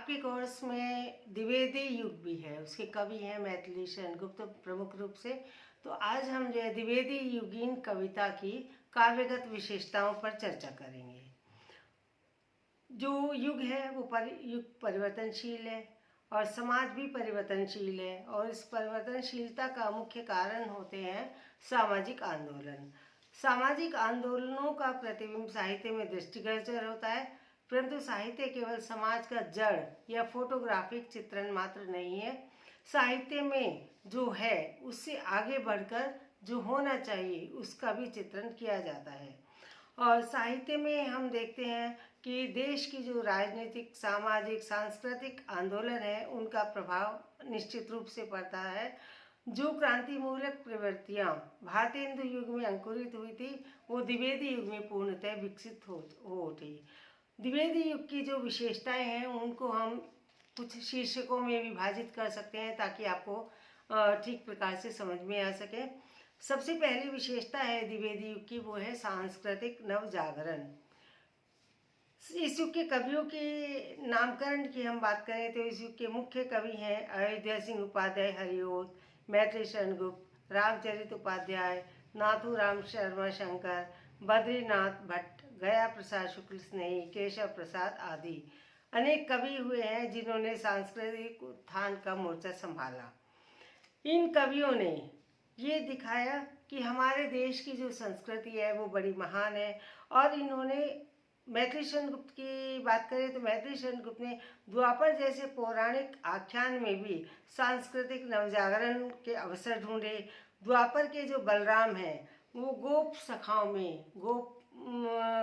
आपके कोर्स में द्विवेदी युग भी है, उसके कवि हैं मैथिली शरण गुप्त प्रमुख रूप से। तो आज हम जो है द्विवेदी युगीन कविता की काव्यगत विशेषताओं पर चर्चा करेंगे। जो युग है वो युग परिवर्तनशील है और समाज भी परिवर्तनशील है, और इस परिवर्तनशीलता का मुख्य कारण होते हैं सामाजिक आंदोलन। सामाजिक आंदोलनों का प्रतिबिंब साहित्य में दृष्टिगोचर होता है, परंतु साहित्य केवल समाज का जड़ या फोटोग्राफिक चित्रण मात्र नहीं है। साहित्य में जो है उससे आगे बढ़कर जो होना चाहिए उसका भी चित्रण किया जाता है। और साहित्य में हम देखते हैं कि देश की जो राजनीतिक, सामाजिक, सांस्कृतिक आंदोलन है उनका प्रभाव निश्चित रूप से पड़ता है। जो क्रांतिमूलक प्रवृत्तियाँ भारतीय हिंदू युग में अंकुरित हुई थी वो द्विवेदी युग में पूर्णतः विकसित हो उठी। द्विवेदी युग की जो विशेषताएं हैं उनको हम कुछ शीर्षकों में विभाजित कर सकते हैं ताकि आपको ठीक प्रकार से समझ में आ सके। सबसे पहली विशेषता है द्विवेदी युग की, वो है सांस्कृतिक नवजागरण। इस युग के कवियों के नामकरण की हम बात करें तो इस युग के मुख्य कवि हैं अयोध्या सिंह उपाध्याय हरिओत, मैथिली शरण गुप्त, रामचरित उपाध्याय, नाथूराम शर्मा शंकर, बद्रीनाथ भट्ट, गया प्रसाद शुक्ल स्नेही, केशव प्रसाद आदि अनेक कवि हुए हैं जिन्होंने सांस्कृतिक उत्थान का मोर्चा संभाला। इन कवियों ने ये दिखाया कि हमारे देश की जो संस्कृति है वो बड़ी महान है। और इन्होंने मैथिली शरण गुप्त की बात करें तो मैथिली शरण गुप्त ने द्वापर जैसे पौराणिक आख्यान में भी सांस्कृतिक नवजागरण के अवसर ढूंढे। द्वापर के जो बलराम हैं वो गोप सखाओं में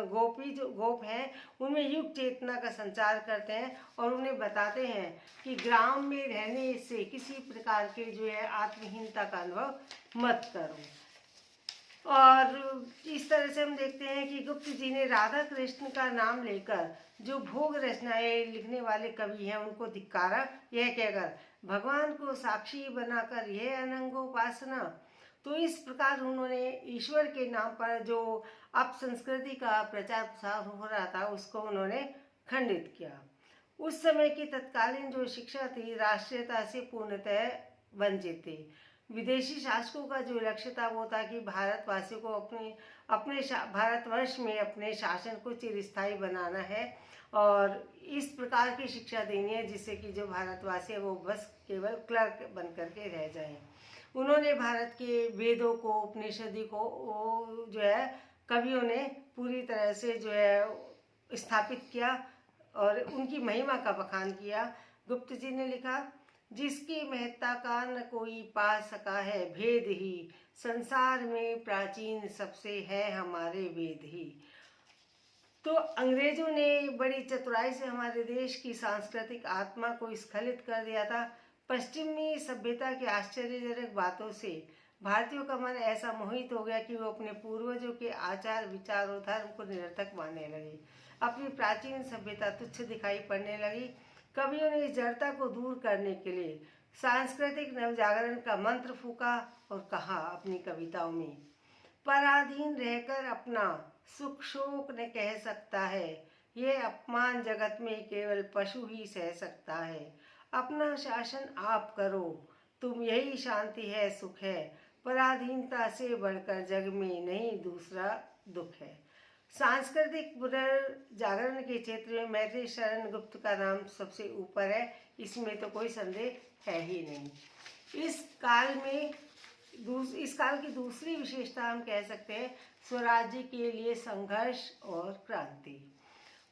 गोपी जो गोप हैं उनमें युग चेतना का संचार करते हैं और उन्हें बताते हैं कि ग्राम में रहने से किसी प्रकार के जो है आत्महीनता का अनुभव मत करो। और इस तरह से हम देखते हैं कि गुप्त जी ने राधा कृष्ण का नाम लेकर जो भोग रचनाएं लिखने वाले कवि हैं उनको धिक्कारा, यह कहकर भगवान को साक्षी बनाकर यह अनंगोपासना। तो इस प्रकार उन्होंने ईश्वर के नाम पर जो अपसंस्कृति का प्रचार प्रसार हो रहा था उसको उन्होंने खंडित किया। उस समय की तत्कालीन जो शिक्षा थी राष्ट्रीयता से पूर्णतः वंचित थी। विदेशी शासकों का जो लक्ष्य था वो था कि भारतवासियों को अपने भारतवर्ष में अपने शासन को चिरस्थायी बनाना है और इस प्रकार की शिक्षा देनी है जिससे कि जो भारतवासी है वो बस केवल क्लर्क बन करके रह जाएं। उन्होंने भारत के वेदों को, उपनिषदों को जो है कवियों ने पूरी तरह से जो है स्थापित किया और उनकी महिमा का बखान किया। गुप्त जी ने लिखा, जिसकी महत्ता का न कोई पा सका है भेद ही, संसार में प्राचीन सबसे है हमारे वेद ही। तो अंग्रेजों ने बड़ी चतुराई से हमारे देश की सांस्कृतिक आत्मा को स्खलित कर दिया था। पश्चिमी सभ्यता की आश्चर्यजनक बातों से भारतीयों का मन ऐसा मोहित हो गया कि वो अपने पूर्वजों के आचार, विचार और धर्म को निरर्थक मानने लगे। अपनी प्राचीन सभ्यता तुच्छ दिखाई पड़ने लगी। कवियों ने इस जड़ता को दूर करने के लिए सांस्कृतिक नवजागरण का मंत्र फूका और कहा अपनी कविताओं में, पराधीन रहकर अपना सुख शोक न कह सकता है, ये अपमान जगत में केवल पशु ही सह सकता है। अपना शासन आप करो, तुम यही शांति है, सुख है। पराधीनता से बढ़कर जग में नहीं दूसरा दुख है। सांस्कृतिक पुनर्जागरण के क्षेत्र में मैथिली शरण गुप्त का नाम सबसे ऊपर है, इसमें तो कोई संदेह है ही नहीं। इस काल की दूसरी विशेषता हम कह सकते हैं स्वराज्य के लिए संघर्ष और क्रांति।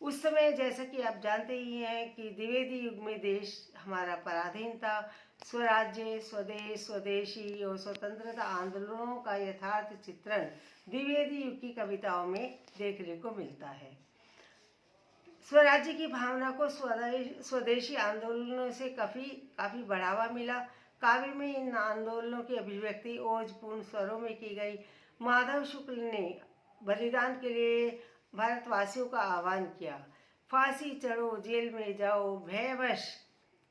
उस समय जैसा कि आप जानते ही हैं कि द्विवेदी युग में देश हमारा पराधीन था। स्वराज्य, स्वदेश, स्वदेशी और स्वतंत्रता आंदोलनों का यथार्थ चित्रण द्विवेदी युग की कविताओं में देखने को मिलता है। स्वराज्य की भावना को स्वदेशी आंदोलनों से काफी बढ़ावा मिला। काव्य में इन आंदोलनों की अभिव्यक्ति ओजपूर्ण स्वरों में की गई। माधव शुक्ल ने बलिदान के लिए भारतवासियों का आह्वान किया। फांसी चढ़ो, जेल में जाओ, भयवश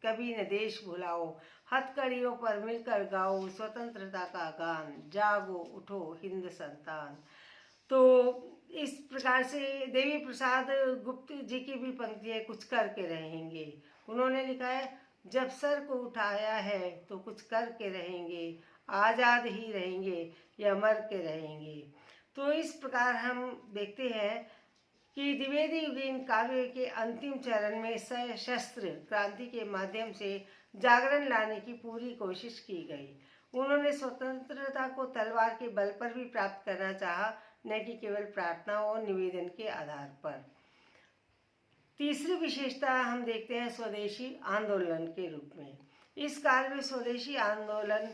कभी न देश भुलाओ, हथकड़ियों पर मिलकर गाओ स्वतंत्रता का गान, जागो उठो हिंद संतान। तो इस प्रकार से देवी प्रसाद गुप्त जी की भी पंक्ति है, कुछ करके रहेंगे। उन्होंने लिखा है, जब सर को उठाया है तो कुछ करके रहेंगे, आज़ाद ही रहेंगे या मर के रहेंगे। तो इस प्रकार हम देखते हैं कि द्विवेदी युगीन काव्य के अंतिम चरण में सशस्त्र क्रांति के माध्यम से जागरण लाने की पूरी कोशिश की गई। उन्होंने स्वतंत्रता को तलवार के बल पर भी प्राप्त करना चाहा, न कि केवल प्रार्थना और निवेदन के आधार पर। तीसरी विशेषता हम देखते हैं स्वदेशी आंदोलन के रूप में। इस काल में स्वदेशी आंदोलन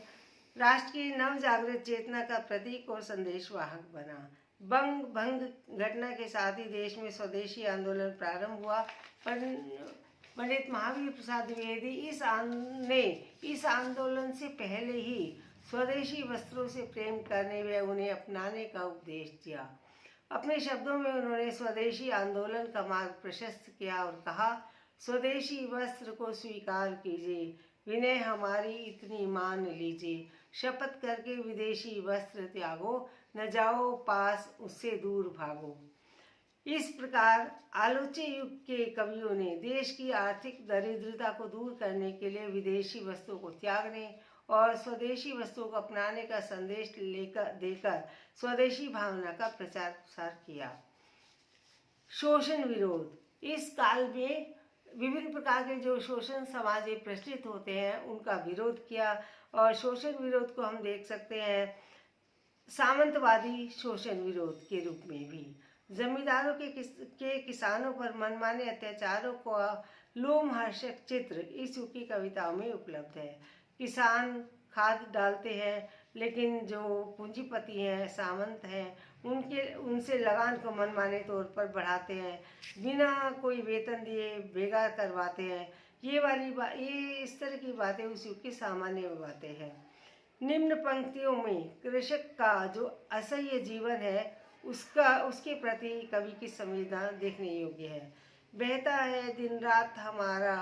राष्ट्र की नवजागृत चेतना का प्रतीक और संदेशवाहक बना। बंग भंग घटना के साथ ही देश में स्वदेशी आंदोलन प्रारंभ हुआ। पंडित महावीर प्रसाद द्विवेदी इस आंदोलन से पहले ही स्वदेशी वस्त्रों से प्रेम करने व उन्हें अपनाने का उपदेश दिया। अपने शब्दों में उन्होंने स्वदेशी आंदोलन का मार्ग प्रशस्त किया और कहा, स्वदेशी वस्त्र को स्वीकार कीजिए, विनय हमारी इतनी मान लीजिए, शपथ करके विदेशी वस्त्र त्यागो, न जाओ पास उससे दूर भागो। इस प्रकार आलोच्य युग के कवियों ने देश की आर्थिक दरिद्रता को दूर करने के लिए विदेशी वस्तुओं को त्यागने और स्वदेशी वस्तुओं को अपनाने का संदेश देकर स्वदेशी भावना का प्रचार प्रसार किया। शोषण विरोध। इस काल में विभिन्न प्रकार के जो शोषण समाज में प्रचलित होते हैं उनका विरोध किया, और शोषण विरोध को हम देख सकते हैं सामंतवादी शोषण विरोध के रूप में भी। जमींदारों के किसानों पर मनमाने अत्याचारों का लोमहर्षक चित्र इस युग की कविताओं में उपलब्ध है। किसान खाद डालते हैं, लेकिन जो पूंजीपति हैं, सामंत हैं, उनसे लगान को मनमाने तौर पर बढ़ाते हैं, बिना कोई वेतन दिए बेगार करवाते हैं। ये इस तरह की बातें उस युग की सामान्य बातें हैं। निम्न पंक्तियों में कृषक का जो असह्य जीवन है उसके प्रति कवि की संवेदना देखने योग्य है। बहता है दिन रात हमारा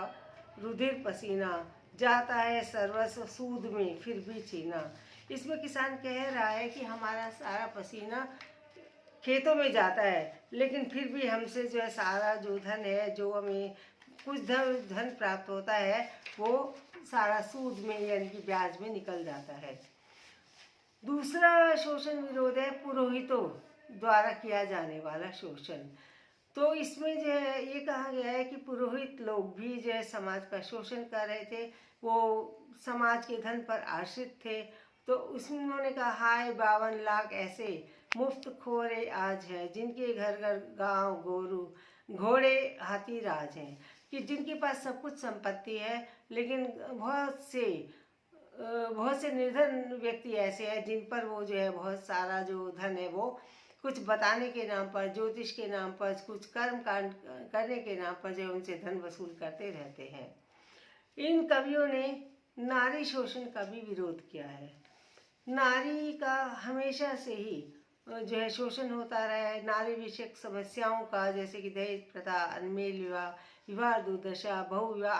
रुधिर पसीना, जाता है सर्वस्व सूद में फिर भी छीना। इसमें किसान कह रहा है कि हमारा सारा पसीना खेतों में जाता है, लेकिन फिर भी हमसे जो है सारा जो धन है, जो हमें कुछ धन प्राप्त होता है, वो सारा सूद में यानी कि ब्याज में निकल जाता है। दूसरा शोषण विरोध है पुरोहितों द्वारा किया जाने वाला शोषण। तो इसमें जो है ये कहा गया है कि पुरोहित लोग भी जो है समाज का शोषण कर रहे थे, वो समाज के धन पर आश्रित थे। तो उसमें उन्होंने कहा, हाय 52 लाख ऐसे मुफ्त खोरे आज हैं, जिनके घर घर गांव गोरू घोड़े हाथी राज हैं, कि जिनके पास सब कुछ संपत्ति है, लेकिन बहुत से निर्धन व्यक्ति ऐसे हैं जिन पर वो जो है बहुत सारा जो धन है वो कुछ बताने के नाम पर, ज्योतिष के नाम पर, कुछ कर्म कांड करने के नाम पर जो उनसे धन वसूल करते रहते हैं। इन कवियों ने नारी शोषण का भी विरोध किया है। नारी का हमेशा से ही जो है शोषण होता रहा है। नारी विषयक समस्याओं का, जैसे कि दहेज प्रथा, अनमेल विवाह, विवाह दुर्दशा, बहुविवाह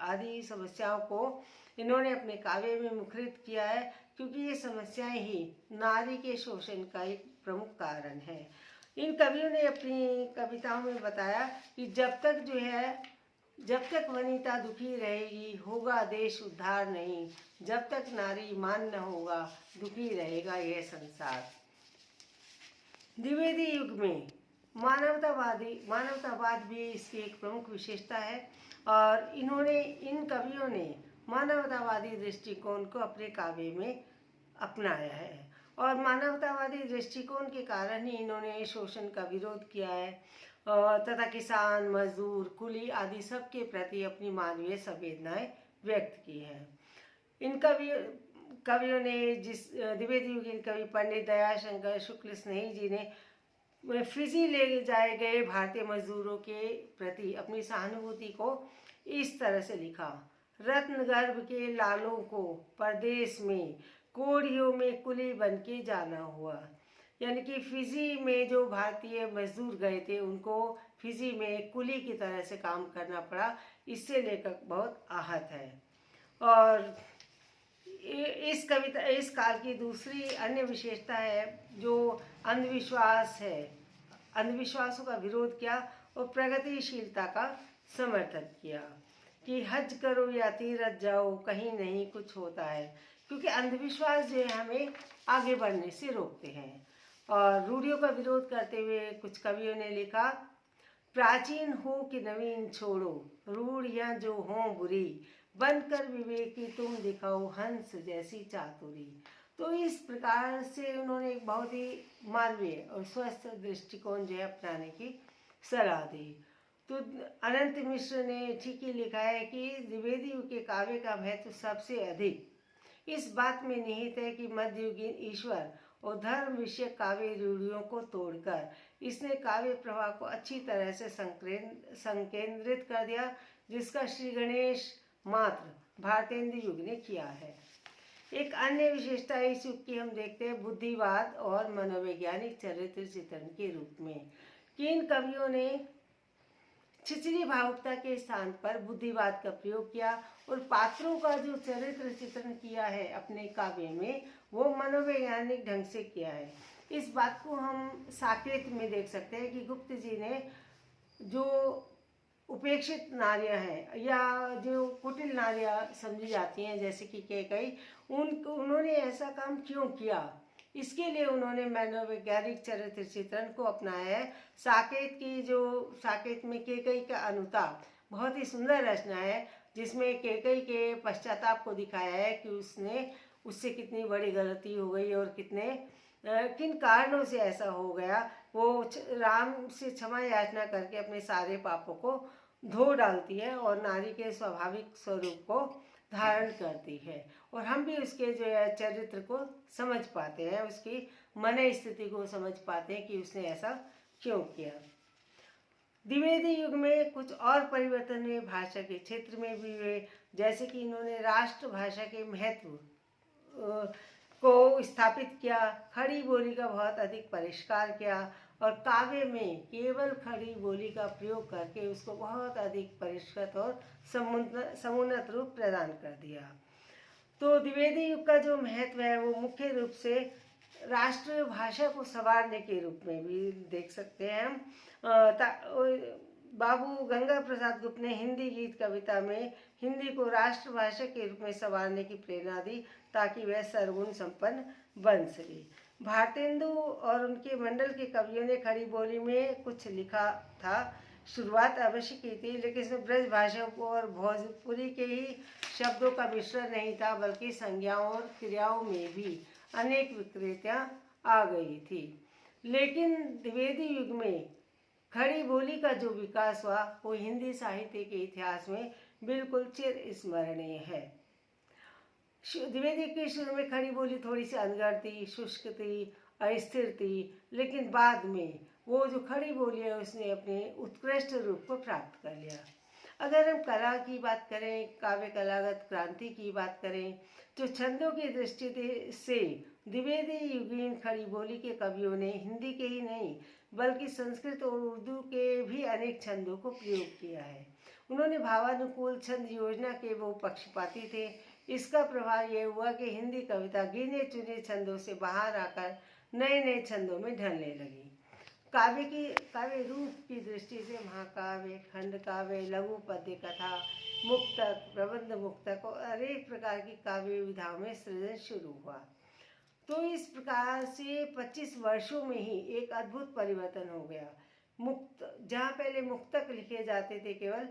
आदि समस्याओं को इन्होंने अपने काव्य में मुखरित किया है, क्योंकि ये समस्याएं ही नारी के शोषण का एक प्रमुख कारण है। इन कवियों ने अपनी कविताओं में बताया कि जब तक वनिता दुखी रहेगी होगा देश उद्धार नहीं, जब तक नारी मान न होगा दुखी रहेगा यह संसार। द्विवेदी युग में मानवतावाद भी इसकी एक प्रमुख विशेषता है, और इन कवियों ने मानवतावादी दृष्टिकोण को अपने काव्य में अपनाया है, और मानवतावादी दृष्टिकोण के कारण ही इन्होंने शोषण का विरोध किया है, तथा किसान, मजदूर, कुली आदि सब के प्रति अपनी मानवीय संवेदनाएं व्यक्त की है। इन कवियों ने द्विवेदी युगीन कवि पंडित दयाशंकर शुक्ल स्नेही जी ने फिजी ले जाए गए भारतीय मजदूरों के प्रति अपनी सहानुभूति को इस तरह से लिखा, रत्नगर्भ के लालों को परदेश में कोढ़ियों में कुली बन के जाना हुआ। यानी कि फिजी में जो भारतीय मजदूर गए थे उनको फिजी में कुली की तरह से काम करना पड़ा। इससे लेखक बहुत आहत है। और इस काल की दूसरी अन्य विशेषता है जो अंधविश्वास है, अंधविश्वासों का विरोध किया और प्रगतिशीलता का समर्थन किया कि हज करो या तीरथ जाओ, कहीं नहीं कुछ होता है, क्योंकि अंधविश्वास जो है हमें आगे बढ़ने से रोकते हैं। और रूढ़ियों का विरोध करते हुए कुछ कवियों ने लिखा, प्राचीन हो कि नवीन छोड़ो, रूढ़ियाँ जो हों बुरी, बनकर विवेकी तुम दिखाओ हंस जैसी चातुरी। तो इस प्रकार से उन्होंने एक बहुत ही मानवीय और स्वस्थ दृष्टिकोण जो है अपनाने की सलाह दी। तो अनंत मिश्र ने ठीक ही लिखा है कि द्विवेदी युग के काव्य का महत्व सबसे अधिक इस बात में निहित है कि मध्ययुगीन ईश्वर और धर्म विषय काव्य रूढ़ियों को तोड़कर इसने काव्य प्रवाह को अच्छी तरह से संकेंद्रित कर दिया, जिसका श्री गणेश मात्र भारतेंदु युग ने किया है। एक अन्य विशेषता इस युग की हम देखते हैं बुद्धिवाद और मनोवैज्ञानिक चरित्र चित्रण के रूप में, कि इन कवियों ने छिछली भावुकता के स्थान पर बुद्धिवाद का प्रयोग किया और पात्रों का जो चरित्र चित्रण किया है अपने काव्य में, वो मनोवैज्ञानिक ढंग से किया है। इस बात को हम साकेत में देख सकते हैं कि गुप्त जी ने जो उपेक्षित नारियां हैं या जो कुटिल नारियां समझी जाती हैं जैसे कि कैकई, उन्होंने ऐसा काम क्यों किया, इसके लिए उन्होंने मनोवैज्ञानिक चरित्र चित्रण को अपनाया है। साकेत में कैकई का अनुताप बहुत ही सुंदर रचना है, जिसमें कैकई के पश्चाताप को दिखाया है कि उससे कितनी बड़ी गलती हो गई और किन कारणों से ऐसा हो गया। वो राम से क्षमा याचना करके अपने सारे पापों को धो डालती है और नारी के स्वाभाविक स्वरूप को धारण करती है, और हम भी उसके जो है चरित्र को समझ पाते हैं, उसकी मन स्थिति को समझ पाते हैं कि उसने ऐसा क्यों किया। द्विवेदी युग में कुछ और परिवर्तन हुए भाषा के क्षेत्र में भी हुए, जैसे कि इन्होंने राष्ट्रभाषा के महत्व को स्थापित किया, खड़ी बोली का बहुत अधिक परिष्कार किया और काव्य में केवल खड़ी बोली का प्रयोग करके उसको बहुत अधिक परिष्कृत और समुन्नत रूप प्रदान कर दिया। तो द्विवेदी युग का जो महत्व है वो मुख्य रूप से राष्ट्रभाषा को संवारने के रूप में भी देख सकते हैं हम। बाबू गंगा प्रसाद गुप्त ने हिंदी गीत कविता में हिंदी को राष्ट्रभाषा के रूप में संवारने की प्रेरणा दी ताकि वह सर्वगुण संपन्न बन सके। भारतेंदु और उनके मंडल के कवियों ने खड़ी बोली में कुछ लिखा था, शुरुआत अवश्य की थी, लेकिन इसमें ब्रज भाषा और भोजपुरी के ही शब्दों का मिश्रण नहीं था, बल्कि संज्ञाओं और क्रियाओं में भी अनेक विकृतियाँ आ गई थी। लेकिन द्विवेदी युग में खड़ी बोली का जो विकास हुआ वो हिंदी साहित्य के इतिहास में बिल्कुल चिरस्मरणीय है। द्विवेदी के शुरू में खड़ी बोली थोड़ी सी अनगढ़ थी, शुष्क थी, अस्थिर थी, लेकिन बाद में वो जो खड़ी बोली है उसने अपने उत्कृष्ट रूप को प्राप्त कर लिया। अगर हम कला की बात करें, काव्य कलागत क्रांति की बात करें, तो छंदों की दृष्टि से द्विवेदी युगीन खड़ी बोली के कवियों ने हिंदी के ही नहीं बल्कि संस्कृत और उर्दू के भी अनेक छंदों को प्रयोग किया है। उन्होंने भावानुकूल छंद योजना के वो पक्षपाती थे। इसका प्रभाव यह हुआ कि हिंदी कविता गिने चुने छंदों से बाहर आकर नए नए छंदों में ढलने लगी। काव्य रूप की दृष्टि से महाकाव्य, खंड काव्य, लघु पद्य कथा, मुक्तक, प्रबंध मुक्तक और अनेक प्रकार की काव्य विधाओं में सृजन शुरू हुआ। तो इस प्रकार से 25 वर्षों में ही एक अद्भुत परिवर्तन हो गया। जहाँ पहले मुक्तक लिखे जाते थे केवल,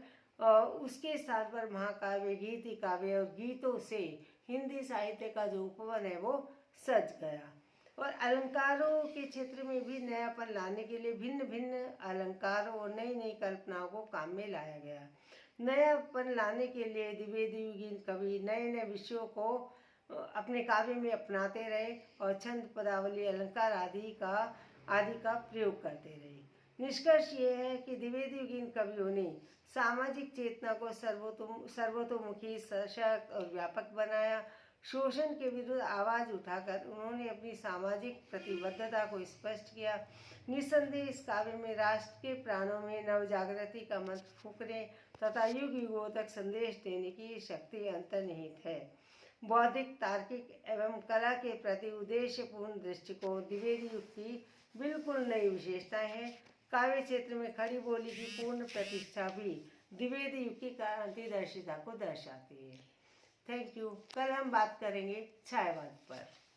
उसके स्थान पर महाकाव्य, गीति काव्य और गीतों से हिंदी साहित्य का जो उपवन है वो सज गया। और अलंकारों के क्षेत्र में भी नयापन लाने के लिए भिन्न भिन्न अलंकारों और नई नई कल्पनाओं को काम में लाया गया। नयापन लाने के लिए द्विवेदी युगीन कवि नए नए विषयों को अपने काव्य में अपनाते रहे और छंद, पदावली, अलंकार आदि का प्रयोग करते रहे। निष्कर्ष ये है कि द्विवेदी युगीन कवियों ने सामाजिक चेतना को सर्वतोमुखी, सशक्त और व्यापक बनाया। शोषण के विरुद्ध आवाज उठाकर उन्होंने अपनी सामाजिक प्रतिबद्धता को स्पष्ट किया। निस्संदेह इस काव्य में राष्ट्र के प्राणों में नवजागृति का मंत्र फूंकने तथा युग युगों तक संदेश देने की शक्ति अंतर्निहित है। बौद्धिक, तार्किक एवं कला के प्रति उद्देश्यपूर्ण दृष्टिकोण द्विवेदी युग की बिल्कुल नई विशेषताएं हैं, काव्य क्षेत्र में खड़ी बोली की पूर्ण प्रतिष्ठा भी द्विवेद युग की क्रांतिदर्शिता को दर्शाती है। Thank you. कल हम बात करेंगे छायावाद पर।